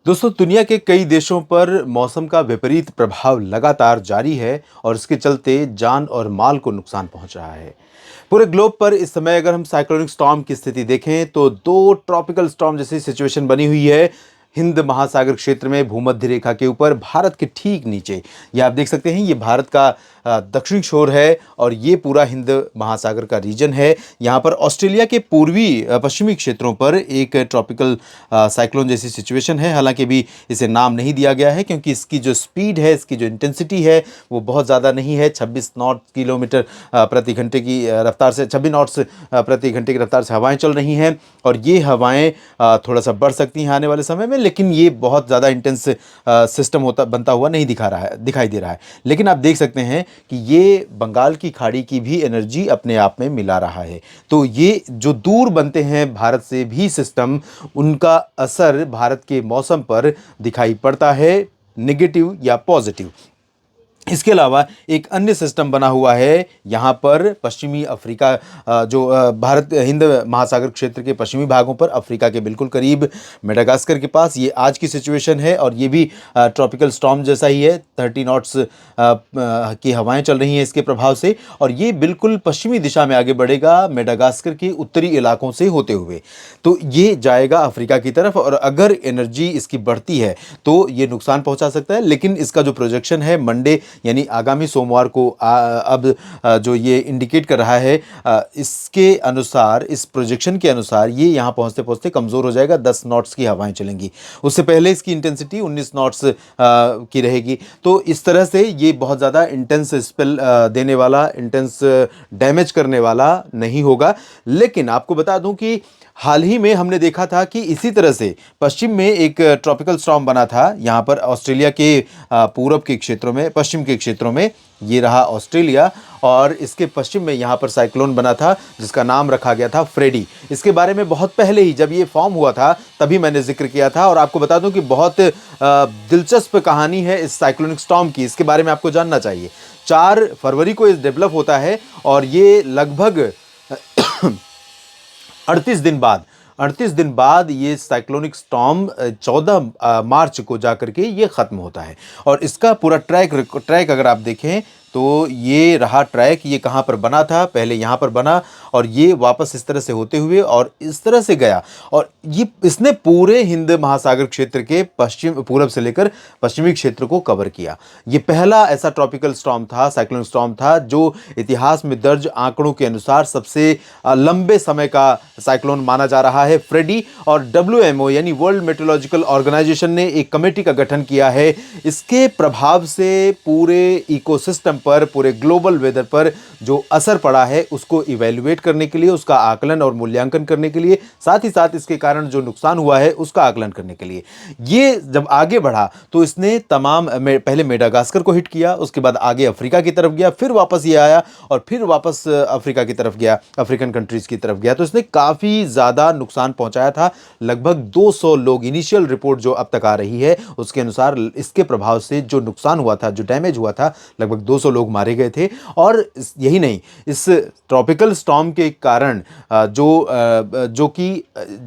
दोस्तों, दुनिया के कई देशों पर मौसम का विपरीत प्रभाव लगातार जारी है और इसके चलते जान और माल को नुकसान पहुंच रहा है। पूरे ग्लोब पर इस समय अगर हम साइक्लोनिक स्टॉर्म की स्थिति देखें तो दो ट्रॉपिकल स्टॉर्म जैसी सिचुएशन बनी हुई है। हिंद महासागर क्षेत्र में भूमध्य रेखा के ऊपर भारत के ठीक नीचे, ये आप देख सकते हैं, ये भारत का दक्षिणी छोर है और ये पूरा हिंद महासागर का रीजन है। यहाँ पर ऑस्ट्रेलिया के पूर्वी पश्चिमी क्षेत्रों पर एक ट्रॉपिकल साइक्लोन जैसी सिचुएशन है। हालांकि भी इसे नाम नहीं दिया गया है क्योंकि इसकी जो स्पीड है, इसकी जो इंटेंसिटी है वो बहुत ज़्यादा नहीं है। 26 नॉट किलोमीटर प्रति घंटे की रफ्तार से 26 नॉट्स प्रति घंटे की रफ्तार से हवाएं चल रही हैं और ये हवाएं थोड़ा सा बढ़ सकती हैं आने वाले समय में, लेकिन ये बहुत ज़्यादा इंटेंस सिस्टम बनता हुआ नहीं दिखाई दे रहा है। लेकिन आप देख सकते हैं कि ये बंगाल की खाड़ी की भी एनर्जी अपने आप में मिला रहा है। तो ये जो दूर बनते हैं भारत से भी सिस्टम, उनका असर भारत के मौसम पर दिखाई पड़ता है, नेगेटिव या पॉजिटिव। इसके अलावा एक अन्य सिस्टम बना हुआ है यहाँ पर पश्चिमी अफ्रीका, जो भारत हिंद महासागर क्षेत्र के पश्चिमी भागों पर, अफ्रीका के बिल्कुल करीब मेडागास्कर के पास ये आज की सिचुएशन है और ये भी ट्रॉपिकल स्टॉर्म जैसा ही है। 30 नॉट्स की हवाएं चल रही हैं इसके प्रभाव से और ये बिल्कुल पश्चिमी दिशा में आगे बढ़ेगा मेडागास्कर के उत्तरी इलाकों से होते हुए। तो ये जाएगा अफ्रीका की तरफ और अगर एनर्जी इसकी बढ़ती है तो ये नुकसान पहुंचा सकता है। लेकिन इसका जो प्रोजेक्शन है मंडे यानी आगामी सोमवार को अब जो ये इंडिकेट कर रहा है, इसके अनुसार, इस प्रोजेक्शन के अनुसार ये यहाँ पहुँचते पहुँचते कमज़ोर हो जाएगा। 10 नॉट्स की हवाएं चलेंगी। उससे पहले इसकी इंटेंसिटी 19 नॉट्स की रहेगी। तो इस तरह से ये बहुत ज़्यादा इंटेंस स्पेल देने वाला, इंटेंस डैमेज करने वाला नहीं होगा। लेकिन आपको बता दूं कि हाल ही में हमने देखा था कि इसी तरह से पश्चिम में एक ट्रॉपिकल स्टॉर्म बना था यहाँ पर ऑस्ट्रेलिया के पूरब के क्षेत्रों में, पश्चिम के क्षेत्रों में। ये रहा ऑस्ट्रेलिया और इसके पश्चिम में यहाँ पर साइक्लोन बना था जिसका नाम रखा गया था फ्रेडी। इसके बारे में बहुत पहले ही जब ये फॉर्म हुआ था तभी मैंने जिक्र किया था और आपको बता दूं कि बहुत दिलचस्प कहानी है इस साइक्लोनिक स्टॉर्म की। इसके बारे में आपको जानना चाहिए। 4 फरवरी को ये डेवलप होता है और ये लगभग 38 दिन बाद ये साइक्लोनिक स्टॉर्म 14 मार्च को जाकर के ये ख़त्म होता है। और इसका पूरा ट्रैक अगर आप देखें तो ये रहा ट्रैक। ये कहाँ पर बना था, पहले यहाँ पर बना और ये वापस इस तरह से होते हुए और इस तरह से गया और ये इसने पूरे हिंद महासागर क्षेत्र के पूरब से लेकर पश्चिमी क्षेत्र को कवर किया। ये पहला ऐसा ट्रॉपिकल स्टॉर्म था, साइक्लोनिक स्टॉर्म था, जो इतिहास में दर्ज आंकड़ों के अनुसार सबसे लंबे समय का साइक्लोन माना जा रहा है, फ्रेडी। और WMO यानी वर्ल्ड मेट्रोलॉजिकल ऑर्गेनाइजेशन ने एक कमेटी का गठन किया है। इसके प्रभाव से पूरे इकोसिस्टम पर, पूरे ग्लोबल वेदर पर जो असर पड़ा है उसको इवैल्यूएट करने के लिए, उसका आकलन और मूल्यांकन करने के लिए, साथ ही साथ इसके कारण जो नुकसान हुआ है उसका आकलन करने के लिए ये जब आगे बढ़ा तो इसने पहले मेडागास्कर को हिट किया, उसके बाद आगे अफ्रीका की तरफ गया, फिर वापस ये आया और फिर वापस अफ्रीका की तरफ गया, अफ्रीकन कंट्रीज की तरफ गया। तो इसने काफ़ी ज़्यादा नुकसान पहुंचाया था। लगभग 200 लोग, इनिशियल रिपोर्ट जो अब तक आ रही है उसके अनुसार इसके प्रभाव से जो नुकसान हुआ था, जो डैमेज हुआ था, लगभग 200 लोग मारे गए थे। और यही नहीं, इस ट्रॉपिकल स्टॉर्म के कारण जो कि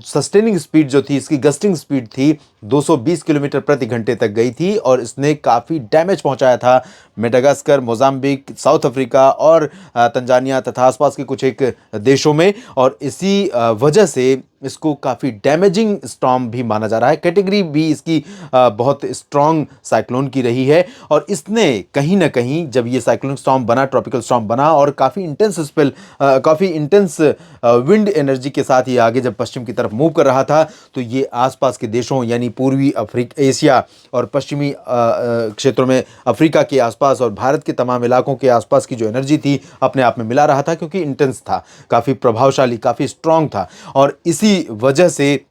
सस्टेनिंग स्पीड जो थी, इसकी गस्टिंग स्पीड थी 220 किलोमीटर प्रति घंटे तक गई थी और इसने काफ़ी डैमेज पहुंचाया था मेडागास्कर, मोजाम्बिक, साउथ अफ्रीका और तंजानिया तथा आसपास के कुछ एक देशों में। और इसी वजह से इसको काफ़ी डैमेजिंग स्टॉर्म भी माना जा रहा है। कैटेगरी भी इसकी बहुत स्ट्रॉन्ग साइक्लोन की रही है और इसने कहीं ना कहीं जब ये साइक्लोन स्टॉर्म बना, ट्रॉपिकल स्टॉर्म बना और काफ़ी इंटेंस विंड एनर्जी के साथ ये आगे जब पश्चिम की तरफ मूव कर रहा था तो ये आसपास के देशों यानी पूर्वी एशिया और पश्चिमी क्षेत्रों में, अफ्रीका के आसपास और भारत के तमाम इलाकों के आसपास की जो एनर्जी थी अपने आप में मिला रहा था, क्योंकि इंटेंस था, काफ़ी प्रभावशाली, काफ़ी स्ट्रॉन्ग था। और इसी वजह से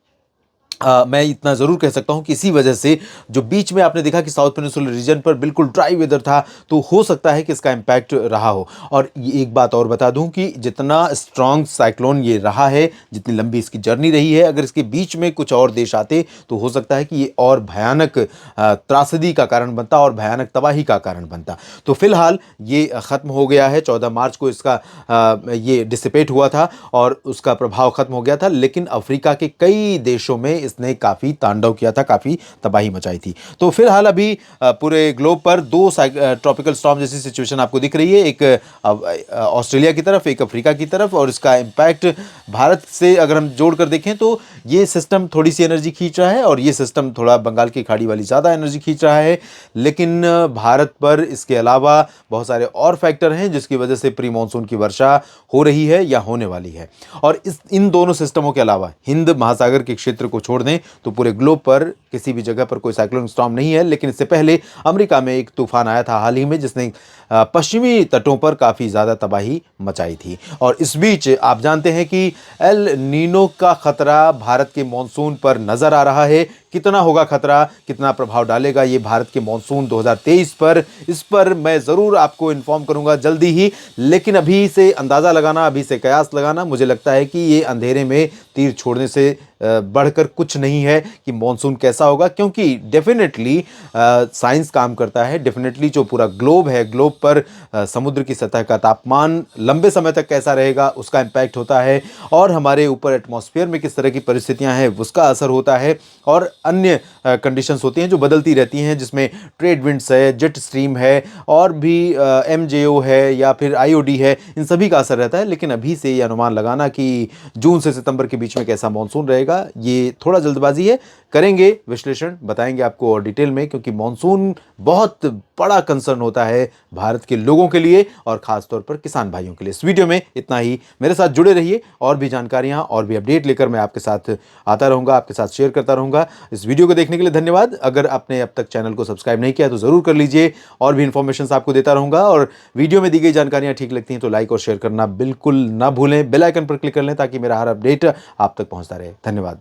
मैं इतना ज़रूर कह सकता हूं कि इसी वजह से जो बीच में आपने देखा कि साउथ पेनिनसुलर रीजन पर बिल्कुल ड्राई वेदर था, तो हो सकता है कि इसका इम्पैक्ट रहा हो। और ये एक बात और बता दूं कि जितना स्ट्रॉन्ग साइक्लोन ये रहा है, जितनी लंबी इसकी जर्नी रही है, अगर इसके बीच में कुछ और देश आते तो हो सकता है कि ये और भयानक त्रासदी का कारण बनता और भयानक तबाही का कारण बनता। तो फिलहाल ये ख़त्म हो गया है। 14 मार्च को इसका ये डिसिपेट हुआ था और उसका प्रभाव ख़त्म हो गया था। लेकिन अफ्रीका के कई देशों में इसने काफ़ी तांडव किया था, काफ़ी तबाही मचाई थी। तो फिलहाल अभी पूरे ग्लोब पर दो ट्रॉपिकल स्टॉर्म जैसी सिचुएशन आपको दिख रही है, एक ऑस्ट्रेलिया की तरफ, एक अफ्रीका की तरफ, और इसका इम्पैक्ट भारत से अगर हम जोड़ कर देखें तो ये सिस्टम थोड़ी सी एनर्जी खींच रहा है और ये सिस्टम थोड़ा बंगाल की खाड़ी वाली ज़्यादा एनर्जी खींच रहा है। लेकिन भारत पर इसके अलावा बहुत सारे और फैक्टर हैं जिसकी वजह से प्री मानसून की वर्षा हो रही है या होने वाली है। और इन दोनों सिस्टमों के अलावा हिंद महासागर के क्षेत्र को छोड़ दें तो पूरे ग्लोब पर किसी भी जगह पर कोई साइक्लोनिक स्टॉर्म नहीं है। लेकिन इससे पहले अमेरिका में एक तूफान आया था हाल ही में जिसने पश्चिमी तटों पर काफ़ी ज़्यादा तबाही मचाई थी। और इस बीच आप जानते हैं कि एल नीनो का खतरा भारत के मॉनसून पर नज़र आ रहा है। कितना होगा खतरा, कितना प्रभाव डालेगा ये भारत के मॉनसून 2023 पर, इस पर मैं ज़रूर आपको इन्फॉर्म करूंगा जल्दी ही। लेकिन अभी से अंदाज़ा लगाना, अभी से कयास लगाना, मुझे लगता है कि ये अंधेरे में तीर छोड़ने से बढ़कर कुछ नहीं है कि मॉनसून कैसा होगा, क्योंकि डेफिनेटली साइंस काम करता है। डेफिनेटली जो पूरा ग्लोब है, ग्लोब पर समुद्र की सतह का तापमान लंबे समय तक कैसा रहेगा उसका इम्पैक्ट होता है, और हमारे ऊपर एटमॉस्फेयर में किस तरह की परिस्थितियां हैं उसका असर होता है, और अन्य कंडीशंस होती हैं जो बदलती रहती हैं, जिसमें ट्रेड विंड्स है, जेट स्ट्रीम है, और भी MJO है या फिर IOD है, इन सभी का असर रहता है। लेकिन अभी से ये अनुमान लगाना कि जून से सितंबर के बीच में कैसा मॉनसून रहेगा, ये थोड़ा जल्दबाजी है। करेंगे विश्लेषण, बताएंगे आपको और डिटेल में, क्योंकि मॉनसून बहुत बड़ा कंसर्न होता है भारत के लोगों के लिए और खासतौर पर किसान भाइयों के लिए। इस वीडियो में इतना ही। मेरे साथ जुड़े रहिए, और भी जानकारियां और भी अपडेट लेकर मैं आपके साथ आता रहूंगा, आपके साथ शेयर करता रहूंगा। इस वीडियो को देखने के लिए धन्यवाद। अगर आपने अब तक चैनल को सब्सक्राइब नहीं किया तो जरूर कर लीजिए, और भी इंफॉर्मेशन आपको देता रहूंगा। और वीडियो में दी गई जानकारियां ठीक लगती हैं तो लाइक और शेयर करना बिल्कुल ना भूलें। बेल आइकन पर क्लिक कर लें ताकि मेरा हर अपडेट आप तक पहुंचता रहे। धन्यवाद।